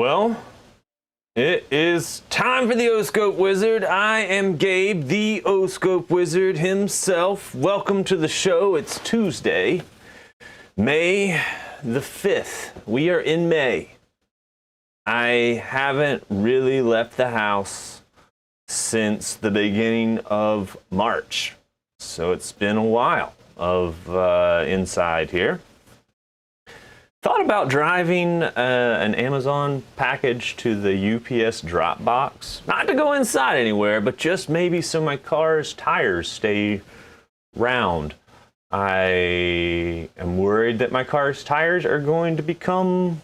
Well, it is time for the OscopeWizard. I am Gabe, the OscopeWizard himself. Welcome to the show. It's Tuesday, May the 5th. We are in May. I haven't really left the house since the beginning of March. So it's been a while of inside here. Thought about driving an Amazon package to the UPS drop box. Not to go inside anywhere, but just maybe so my car's tires stay round. I am worried that my car's tires are going to become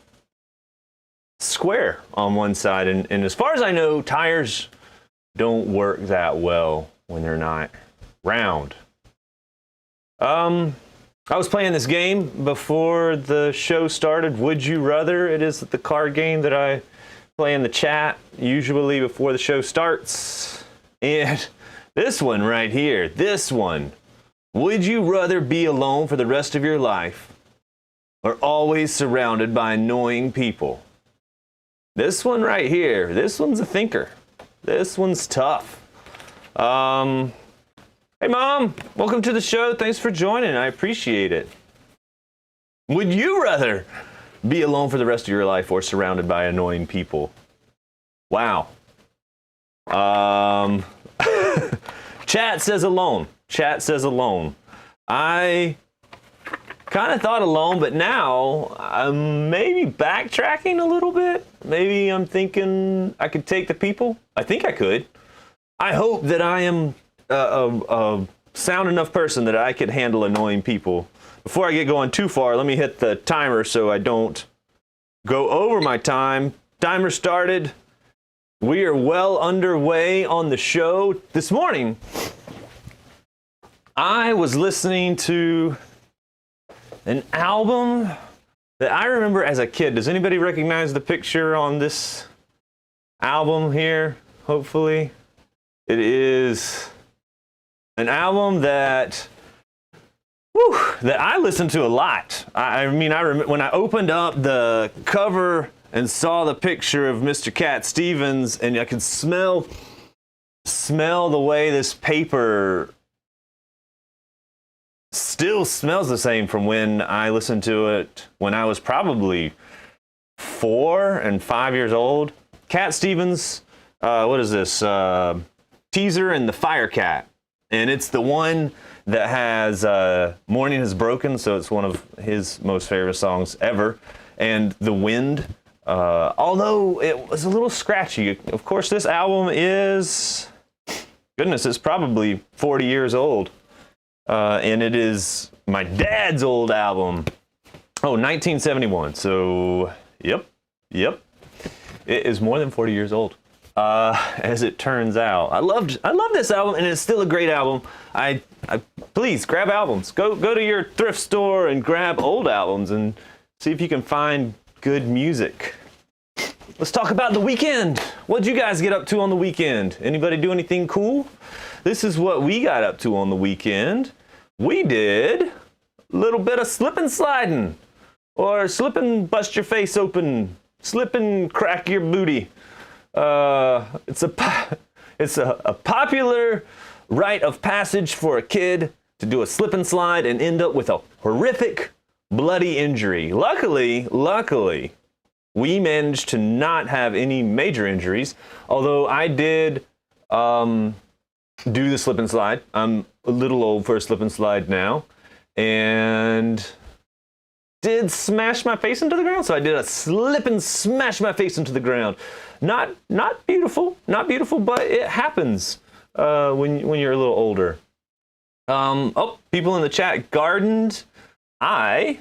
square on one side. And as far as I know, tires don't work that well when they're not round. I was playing this game before the show started, Would You Rather. It is the card game that I play in the chat, usually before the show starts. And this one right here, this one. Would you rather be alone for the rest of your life or always surrounded by annoying people? This one right here, this one's a thinker. This one's tough. Hey, Mom, welcome to the show. Thanks for joining. I appreciate it. Would you rather be alone for the rest of your life or surrounded by annoying people? Wow. Chat says alone. Chat says alone. I kind of thought alone, but now I'm maybe backtracking a little bit. Maybe I'm thinking I could take the people. I think I could. I hope that I am a sound enough person that I could handle annoying people. Before I get going too far, let me hit the timer so I don't go over my time. Timer started. We are well underway on the show. This morning, I was listening to an album that I remember as a kid. Does anybody recognize the picture on this album here? Hopefully. It is an album that I listened to a lot. I mean, I remember when I opened up the cover and saw the picture of Mr. Cat Stevens, and I could smell the way this paper still smells the same from when I listened to it when I was probably 4 and 5 years old. Cat Stevens, what is this? Teaser and the Fire Cat. And it's the one that has Morning Has Broken, so it's one of his most favorite songs ever. And The Wind, although it was a little scratchy. Of course, this album is, goodness, it's probably 40 years old. And it is my dad's old album. Oh, 1971. So, yep. It is more than 40 years old. As it turns out, I love this album, and it's still a great album. I please grab albums. Go to your thrift store and grab old albums and see if you can find good music. Let's talk about the weekend. What'd you guys get up to on the weekend? Anybody do anything cool? This is what we got up to on the weekend. We did a little bit of slip and sliding, or slip and bust your face open, slip and crack your booty. It's a popular rite of passage for a kid to do a slip and slide and end up with a horrific bloody injury. Luckily, we managed to not have any major injuries, although I did do the slip and slide. I'm a little old for a slip and slide now, and did smash my face into the ground. So I did a slip and smash my face into the ground. Not beautiful, but it happens when you're a little older. Oh, people in the chat gardened. I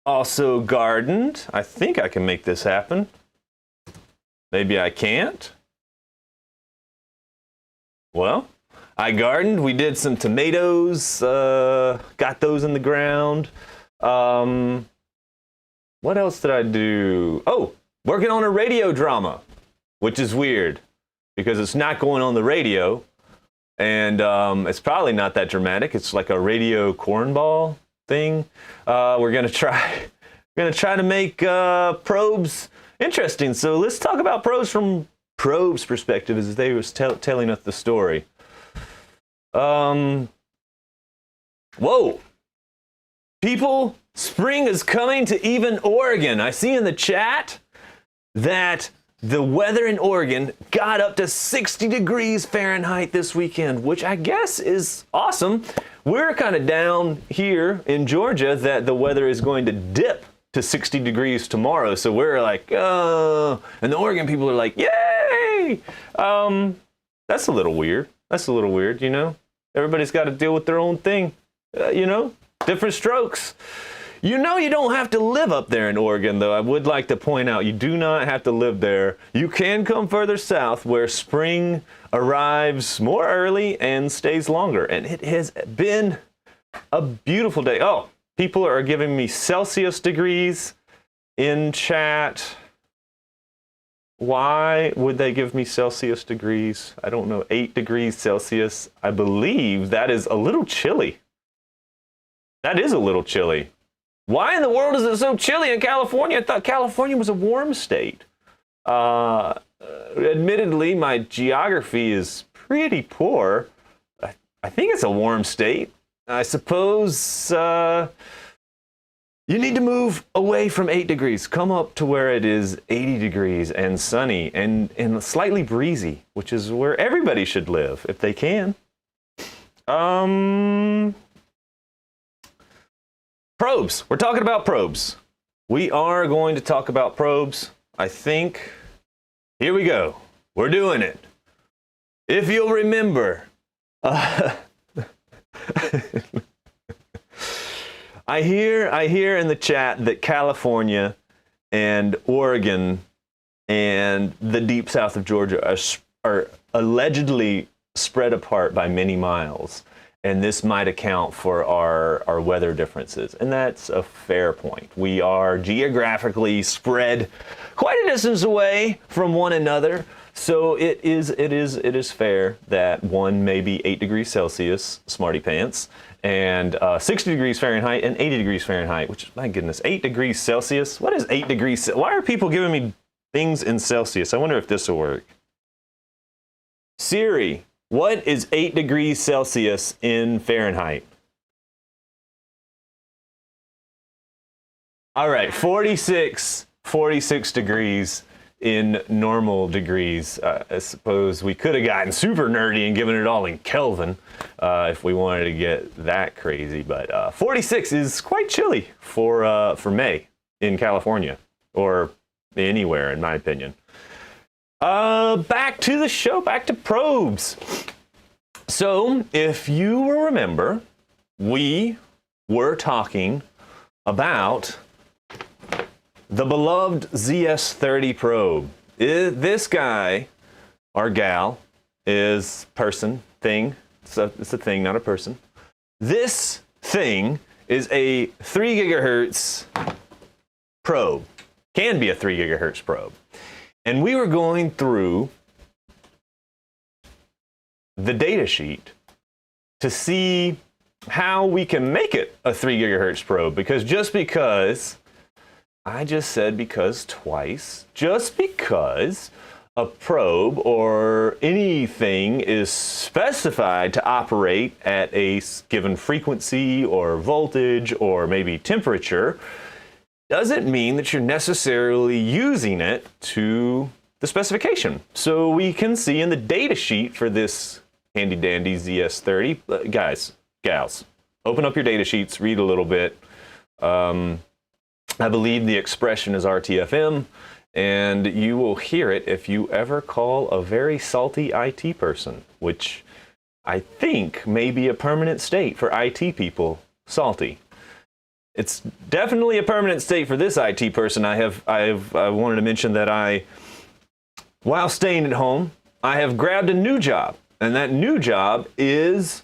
also gardened. I think I can make this happen. Maybe I can't. Well, I gardened. We did some tomatoes. Got those in the ground. What else did I do? Oh, working on a radio drama, which is weird because it's not going on the radio, and it's probably not that dramatic. It's like a radio cornball thing. We're gonna try to make probes Interesting. So let's talk about pros from Probe's perspective as they was telling us the story. Whoa. People, spring is coming to even Oregon. I see in the chat that the weather in Oregon got up to 60 degrees Fahrenheit this weekend, which I guess is awesome. We're kind of down here in Georgia that the weather is going to dip to 60 degrees tomorrow. So we're like, oh, and the Oregon people are like, yay! That's a little weird. That's a little weird, you know? Everybody's got to deal with their own thing, you know? Different strokes. You know you don't have to live up there in Oregon, though. I would like to point out, you do not have to live there. You can come further south where spring arrives more early and stays longer. And it has been a beautiful day. Oh, people are giving me Celsius degrees in chat. Why would they give me Celsius degrees? I don't know. 8 degrees Celsius. I believe that is a little chilly. That is a little chilly. Why in the world is it so chilly in California? I thought California was a warm state. Admittedly, my geography is pretty poor. I think it's a warm state. I suppose you need to move away from 8 degrees. Come up to where it is 80 degrees and sunny and slightly breezy, which is where everybody should live if they can. Probes. We're talking about probes. We are going to talk about probes. I think, here we go. We're doing it. If you'll remember, I hear in the chat that California and Oregon and the deep south of Georgia are allegedly spread apart by many miles. And this might account for our weather differences. And that's a fair point. We are geographically spread quite a distance away from one another. So it is fair that one may be 8 degrees Celsius, smarty pants, and 60 degrees Fahrenheit and 80 degrees Fahrenheit, which, my goodness, 8 degrees Celsius? What is 8 degrees? Why are people giving me things in Celsius? I wonder if this will work. Siri, what is 8 degrees Celsius in Fahrenheit? All right, 46 degrees in normal degrees. I suppose we could have gotten super nerdy and given it all in Kelvin if we wanted to get that crazy. But 46 is quite chilly for May in California, or anywhere, in my opinion. Back to the show, back to probes. So, if you will remember, we were talking about the beloved ZS30 probe. This guy, or gal, is person, thing. It's a thing, not a person. This thing is a 3 gigahertz probe. Can be a 3 gigahertz probe. And we were going through the data sheet to see how we can make it a 3 gigahertz probe. Because just because, I just said because twice, just because a probe or anything is specified to operate at a given frequency or voltage or maybe temperature, doesn't mean that you're necessarily using it to the specification. So we can see in the data sheet for this handy dandy ZS30, guys, gals, open up your data sheets, read a little bit. I believe the expression is RTFM, and you will hear it if you ever call a very salty IT person, which I think may be a permanent state for IT people, salty. It's definitely a permanent state for this IT person. I wanted to mention that while staying at home, I have grabbed a new job, and that new job is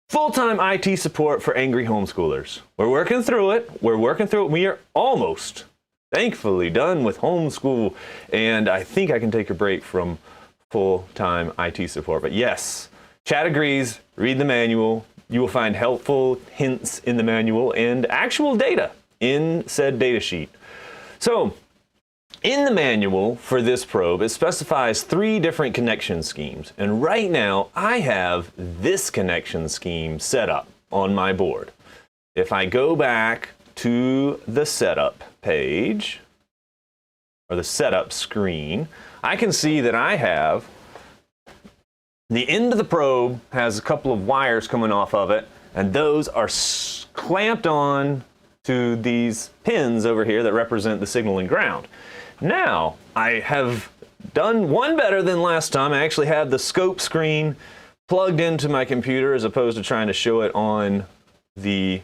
full-time IT support for angry homeschoolers. We're working through it. We are almost, thankfully, done with homeschool, and I think I can take a break from full-time IT support. But yes, chat agrees. Read the manual. You will find helpful hints in the manual and actual data in said data sheet. So, In the manual for this probe, it specifies 3 different connection schemes. And right now, I have this connection scheme set up on my board. If I go back to the setup page, or the setup screen, I can see that I have the end of the probe has a couple of wires coming off of it, and those are clamped on to these pins over here that represent the signal and ground. Now, I have done one better than last time. I actually have the scope screen plugged into my computer as opposed to trying to show it on the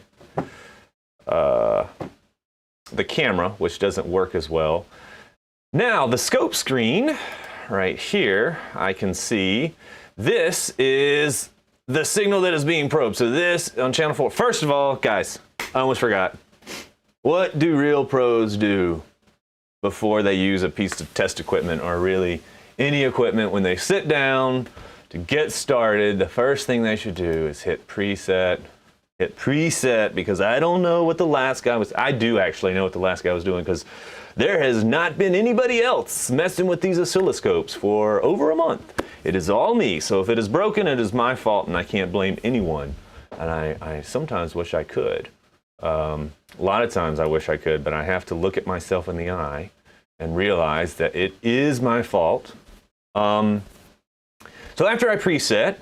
camera, which doesn't work as well. Now, the scope screen right here, I can see this is the signal that is being probed. So this on channel 4. First of all, guys, I almost forgot. What do real pros do before they use a piece of test equipment or really any equipment? When they sit down to get started, the first thing they should do is hit preset. Hit preset, because I don't know what the last guy was. I do actually know what the last guy was doing, because there has not been anybody else messing with these oscilloscopes for over a month. It is all me. So if it is broken, it is my fault, and I can't blame anyone. And I sometimes wish I could. A lot of times I wish I could, but I have to look at myself in the eye and realize that it is my fault. So after I preset,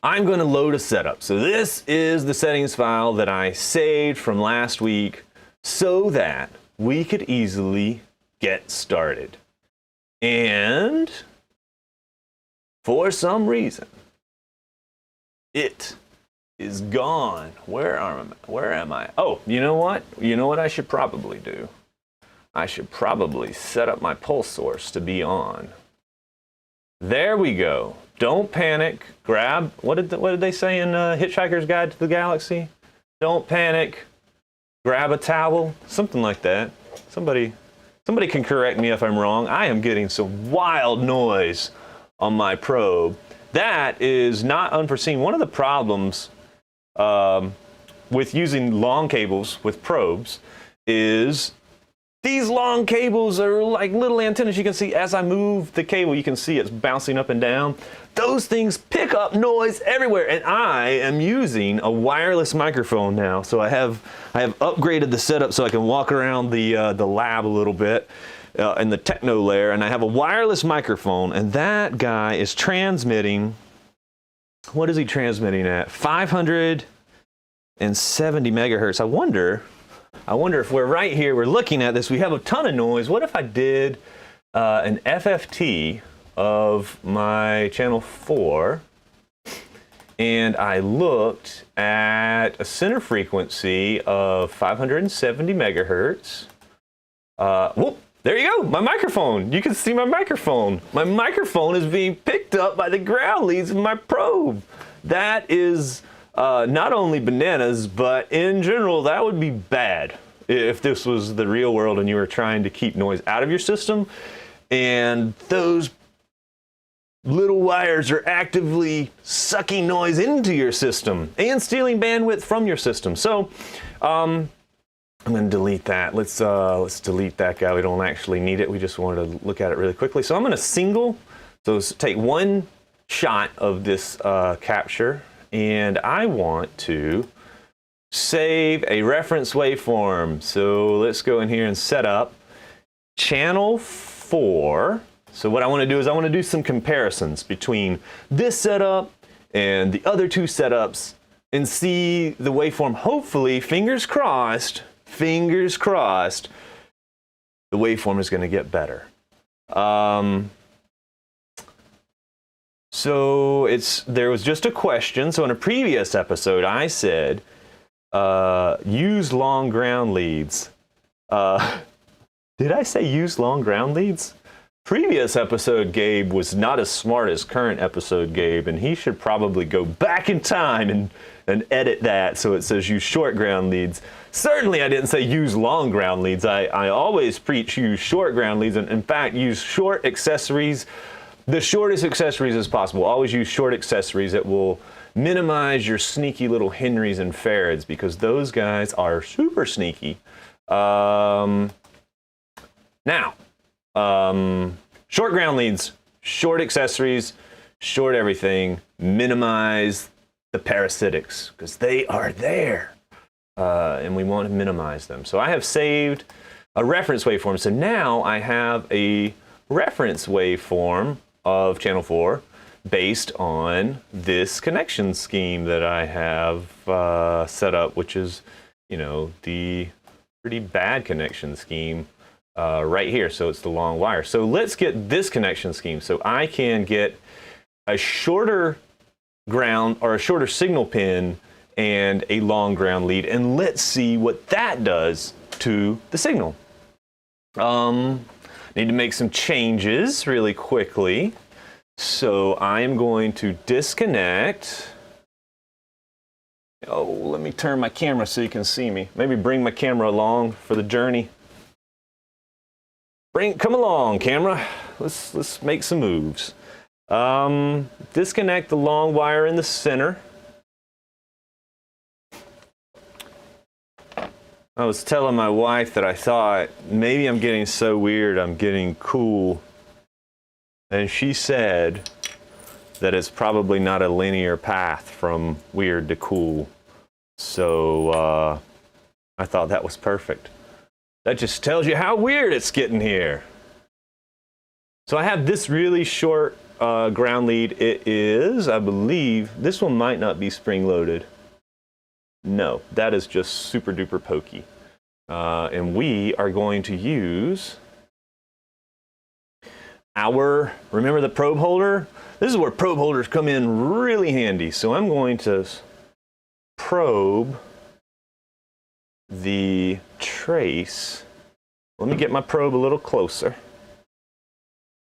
I'm going to load a setup. So this is the settings file that I saved from last week so that we could easily get started. And for some reason, it is gone. Where am I? Oh, you know what? You know what I should probably do? I should probably set up my pulse source to be on. There we go. Don't panic. Grab, what did they say in Hitchhiker's Guide to the Galaxy? Don't panic. Grab a towel, something like that. Somebody can correct me if I'm wrong. I am getting some wild noise on my probe. That is not unforeseen. One of the problems with using long cables with probes is these long cables are like little antennas. You can see as I move the cable, you can see it's bouncing up and down. Those things pick up noise everywhere, and I am using a wireless microphone now. So I have upgraded the setup so I can walk around the lab a little bit in the techno layer, and I have a wireless microphone, and that guy is transmitting. What is he transmitting at? 570 megahertz. I wonder if we're right here, we're looking at this, we have a ton of noise. What if I did an FFT of my channel 4, and I looked at a center frequency of 570 megahertz. Whoop, there you go, my microphone. You can see my microphone. My microphone is being picked up by the ground leads of my probe. That is not only bananas, but in general, that would be bad if this was the real world and you were trying to keep noise out of your system, and those little wires are actively sucking noise into your system and stealing bandwidth from your system. So I'm going to delete that. Let's delete that guy. We don't actually need it. We just wanted to look at it really quickly. So I'm going to take one shot of this capture, and I want to save a reference waveform. So let's go in here and set up channel 4. So what I want to do is I want to do some comparisons between this setup and the other 2 setups and see the waveform. Hopefully, fingers crossed, the waveform is going to get better. So there was just a question. So in a previous episode, I said, use long ground leads. Did I say use long ground leads? Previous episode Gabe was not as smart as current episode Gabe, and he should probably go back in time and edit that so it says use short ground leads. Certainly I didn't say use long ground leads. I always preach use short ground leads, and in fact use short accessories, the shortest accessories as possible. Always use short accessories that will minimize your sneaky little Henrys and Farads, because those guys are super sneaky. Now, Short ground leads, short accessories, short everything, minimize the parasitics because they are there. And we want to minimize them. So I have saved a reference waveform. So now I have a reference waveform of channel 4 based on this connection scheme that I have set up, which is, you know, the pretty bad connection scheme right here. So it's the long wire. So let's get this connection scheme. So I can get a shorter ground or a shorter signal pin and a long ground lead, and let's see what that does to the signal. Need to make some changes really quickly. So I am going to disconnect. Oh, let me turn my camera so you can see me. Maybe bring my camera along for the journey. Come along, camera. Let's make some moves. Disconnect the long wire in the center. I was telling my wife that I thought maybe I'm getting so weird, I'm getting cool. And she said that it's probably not a linear path from weird to cool. So I thought that was perfect. That just tells you how weird it's getting here. So I have this really short ground lead. It is, I believe, this one might not be spring loaded. No, that is just super duper pokey. And we are going to use remember the probe holder? This is where probe holders come in really handy. So I'm going to probe the trace. Let me get my probe a little closer.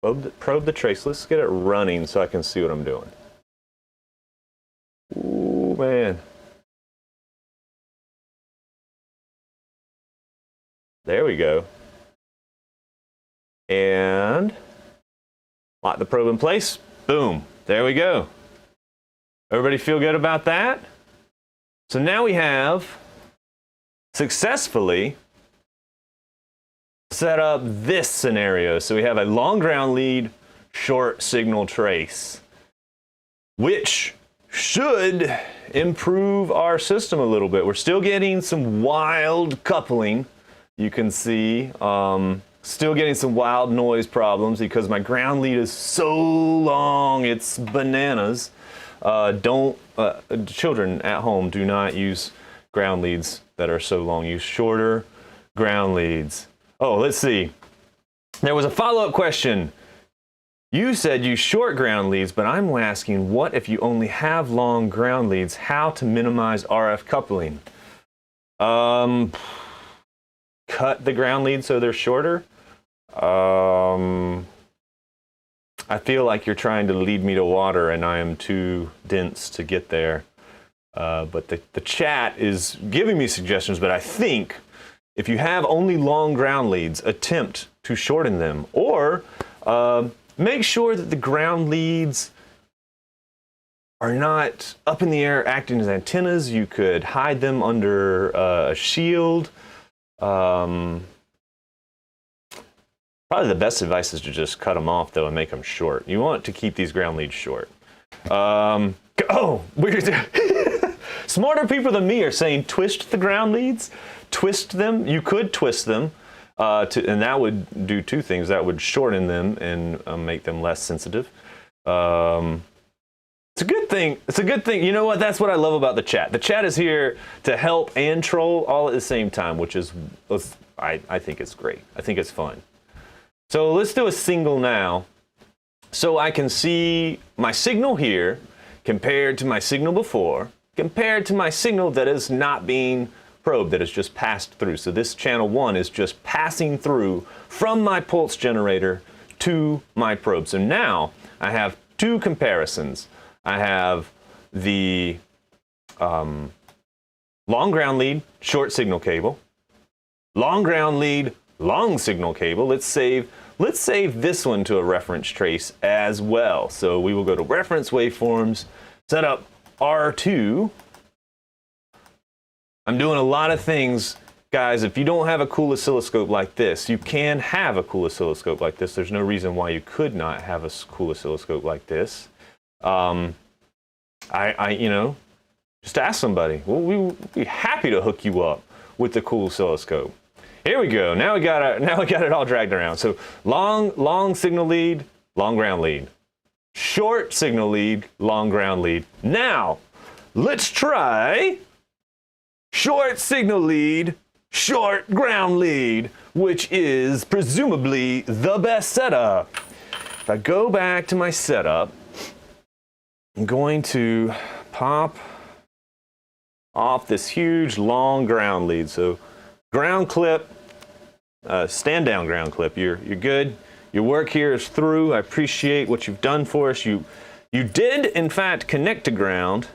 Probe the trace. Let's get it running so I can see what I'm doing. Ooh, man. There we go. And lock the probe in place. Boom. There we go. Everybody feel good about that? So now we have successfully set up this scenario. So we have a long ground lead, short signal trace, which should improve our system a little bit. We're still getting some wild coupling. You can see, still getting some wild noise problems because my ground lead is so long, it's bananas. Children at home, do not use ground leads that are so long. Use shorter ground leads. Oh, let's see. There was a follow-up question. You said use short ground leads, but I'm asking what if you only have long ground leads, how to minimize RF coupling? Cut the ground leads so they're shorter. I feel like you're trying to lead me to water and I am too dense to get there. But the chat is giving me suggestions, but I think if you have only long ground leads, attempt to shorten them, or make sure that the ground leads are not up in the air acting as antennas. You could hide them under a shield. Probably the best advice is to just cut them off, though, and make them short. You want to keep these ground leads short. Smarter people than me are saying twist the ground leads. Twist them. You could twist them, and that would do two things. That would shorten them and make them less sensitive. It's a good thing. It's a good thing. You know what? That's what I love about the chat. The chat is here to help and troll all at the same time, which is, I think it's great. I think it's fun. So let's do a single now. So I can see my signal here compared to my signal before, compared to my signal that is not being probed, that is just passed through. So this channel 1 is just passing through from my pulse generator to my probe. So now I have two comparisons. I have the long ground lead, short signal cable, long ground lead, long signal cable. Let's save this one to a reference trace as well. So we will go to reference waveforms, set up R2. I'm doing a lot of things guys, if you don't have a cool oscilloscope like this, you can have a cool oscilloscope like this. There's no reason why you could not have a cool oscilloscope like this. You know, just ask somebody. We'll be happy to hook you up with the cool oscilloscope. Here we go. Now we got it all dragged around. So long signal lead, long ground lead. Short signal lead, long ground lead. Now, let's try short signal lead, short ground lead, which is presumably the best setup. If I go back to my setup, I'm going to pop off this huge long ground lead. So ground clip, stand down ground clip. You're good. Your work here is through. I appreciate what you've done for us. You did in fact connect to ground.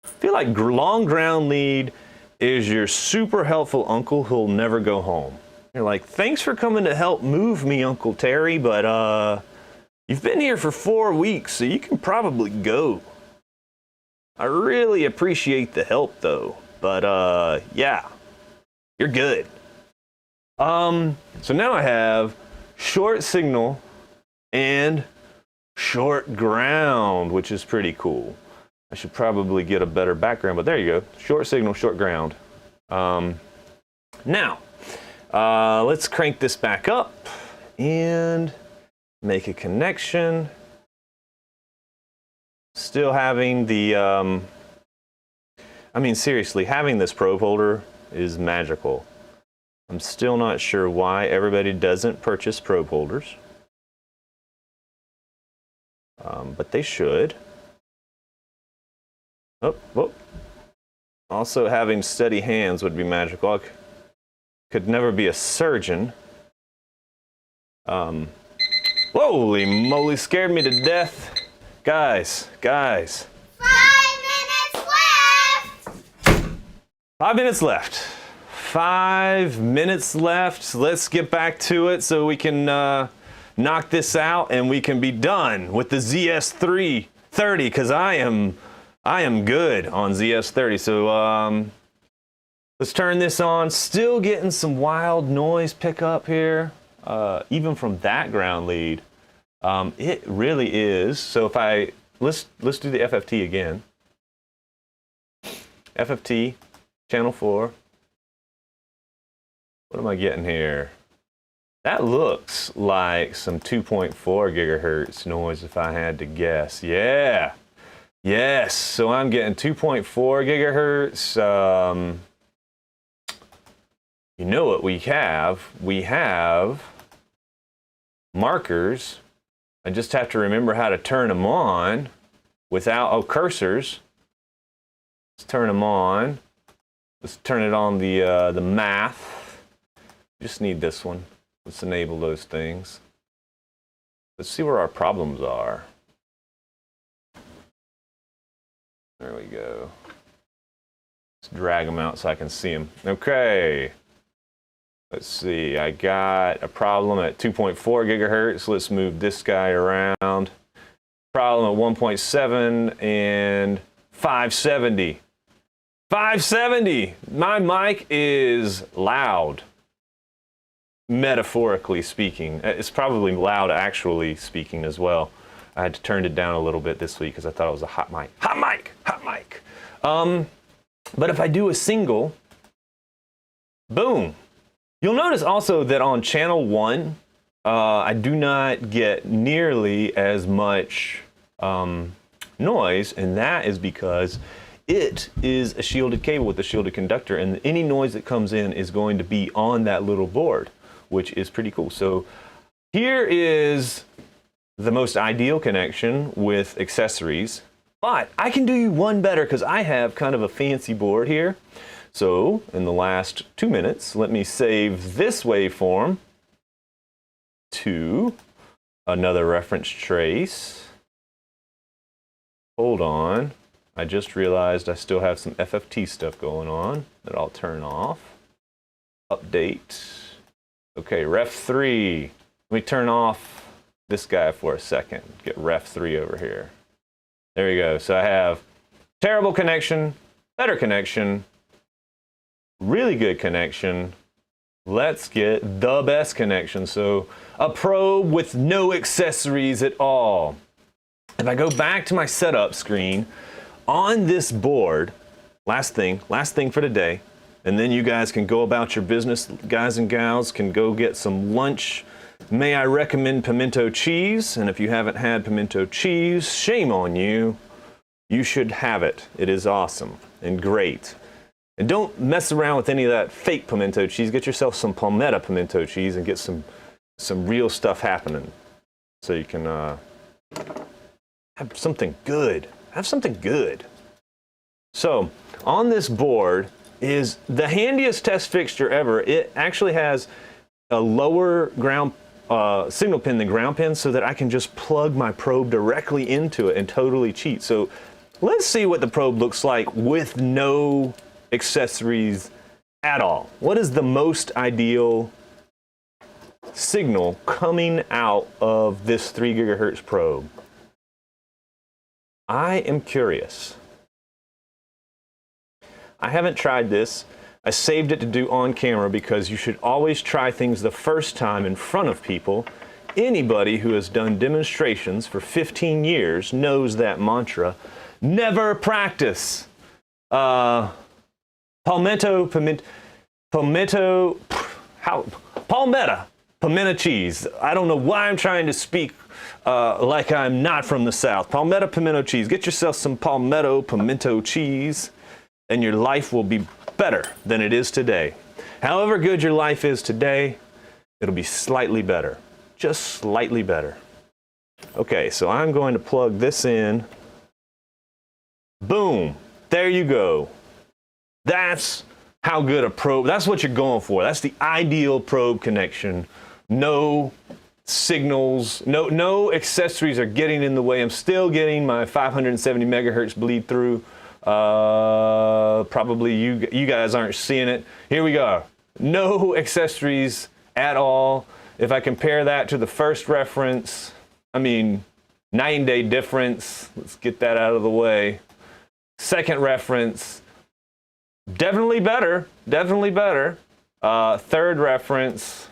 I feel like long ground lead is your super helpful uncle who'll never go home. You're like, thanks for coming to help move me, Uncle Terry, but you've been here for 4 weeks, so you can probably go. I really appreciate the help though, but yeah, you're good. So now I have short signal and short ground, which is pretty cool. I should probably get a better background, but there you go. Short signal, short ground. Now, let's crank this back up and make a connection. Still having the, I mean, seriously, having this probe holder is magical. I'm still not sure why everybody doesn't purchase probe holders, but they should. Oh. Also, having steady hands would be magical. I could never be a surgeon. Holy moly, scared me to death. Guys. 5 minutes left! 5 minutes left. 5 minutes left. Let's get back to it so we can knock this out and we can be done with the ZS330, because I am good on ZS30. So let's turn this on. Still getting some wild noise pickup here, even from that ground lead. It really is. So if let's do the FFT again. FFT, channel 4. What am I getting here? That looks like some 2.4 gigahertz noise if I had to guess. Yeah. Yes. So I'm getting 2.4 gigahertz. You know what we have? We have markers. I just have to remember how to turn them on without cursors. Let's turn them on. Let's turn it on the math. Just need this one. Let's enable those things. Let's see where our problems are. There we go. Let's drag them out so I can see them. Okay. Let's see. I got a problem at 2.4 gigahertz. Let's move this guy around. Problem at 1.7 and 570. 570! My mic is loud. Metaphorically speaking. It's probably loud actually speaking as well. I had to turn it down a little bit this week because I thought it was a hot mic. Hot mic! Hot mic! But if I do a single, boom! You'll notice also that on channel 1, I do not get nearly as much noise, and that is because it is a shielded cable with a shielded conductor, and any noise that comes in is going to be on that little board, which is pretty cool. So here is the most ideal connection with accessories, but I can do you one better because I have kind of a fancy board here. So in the last 2 minutes, let me save this waveform to another reference trace. Hold on. I just realized I still have some FFT stuff going on that I'll turn off. Update. Okay, ref 3. Let me turn off this guy for a second. Get ref 3 over here. There we go. So I have terrible connection, better connection, really good connection. Let's get the best connection. So a probe with no accessories at all. If I go back to my setup screen, on this board, last thing for today, and then you guys can go about your business, guys and gals can go get some lunch. May I recommend pimento cheese? And if you haven't had pimento cheese, shame on you. You should have it. It is awesome and great. And don't mess around with any of that fake pimento cheese. Get yourself some palmetto pimento cheese and get some real stuff happening. So you can have something good. Have something good. So on this board is the handiest test fixture ever. It actually has a lower ground signal pin than ground pin so that I can just plug my probe directly into it and totally cheat. So let's see what the probe looks like with no accessories at all. What is the most ideal signal coming out of this 3 gigahertz probe? I am curious. I haven't tried this. I saved it to do on camera because you should always try things the first time in front of people. Anybody who has done demonstrations for 15 years knows that mantra. Never practice. Palmetto pimento cheese. I don't know why I'm trying to speak like I'm not from the South. Palmetto pimento cheese. Get yourself some palmetto pimento cheese and your life will be better than it is today. However good your life is today, it'll be slightly better. Just slightly better. Okay, so I'm going to plug this in. Boom. There you go. That's how good a probe, that's what you're going for. That's the ideal probe connection. No signals, no accessories are getting in the way. I'm still getting my 570 megahertz bleed through. Probably you guys aren't seeing it. Here we go. No accessories at all. If I compare that to the first reference, I mean, night and day difference. Let's get that out of the way. Second reference, definitely better, definitely better. Third reference,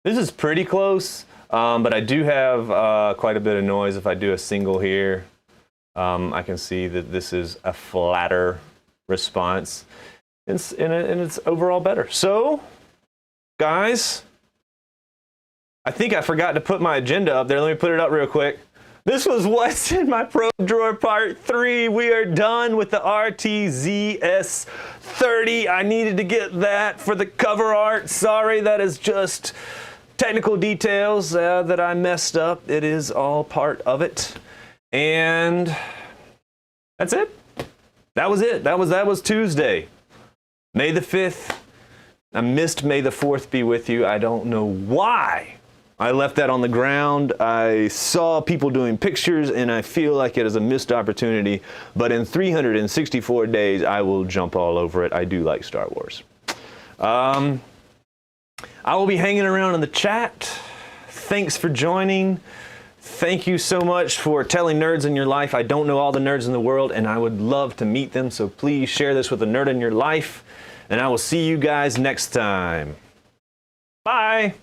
this is pretty close, but I do have quite a bit of noise if I do a single here. I can see that this is a flatter response, and it's overall better. So, guys, I think I forgot to put my agenda up there. Let me put it up real quick. This was what's in my probe drawer part 3. We are done with the RTZS30. I needed to get that for the cover art. Sorry, that is just technical details that I messed up. It is all part of it. And that's it. That was it. That was Tuesday, May the 5th. I missed May the 4th be with you. I don't know why I left that on the ground. I saw people doing pictures and I feel like it is a missed opportunity, but in 364 days, I will jump all over it. I do like Star Wars. I will be hanging around in the chat. Thanks for joining. Thank you so much for telling nerds in your life. I don't know all the nerds in the world and I would love to meet them. So please share this with a nerd in your life and I will see you guys next time. Bye.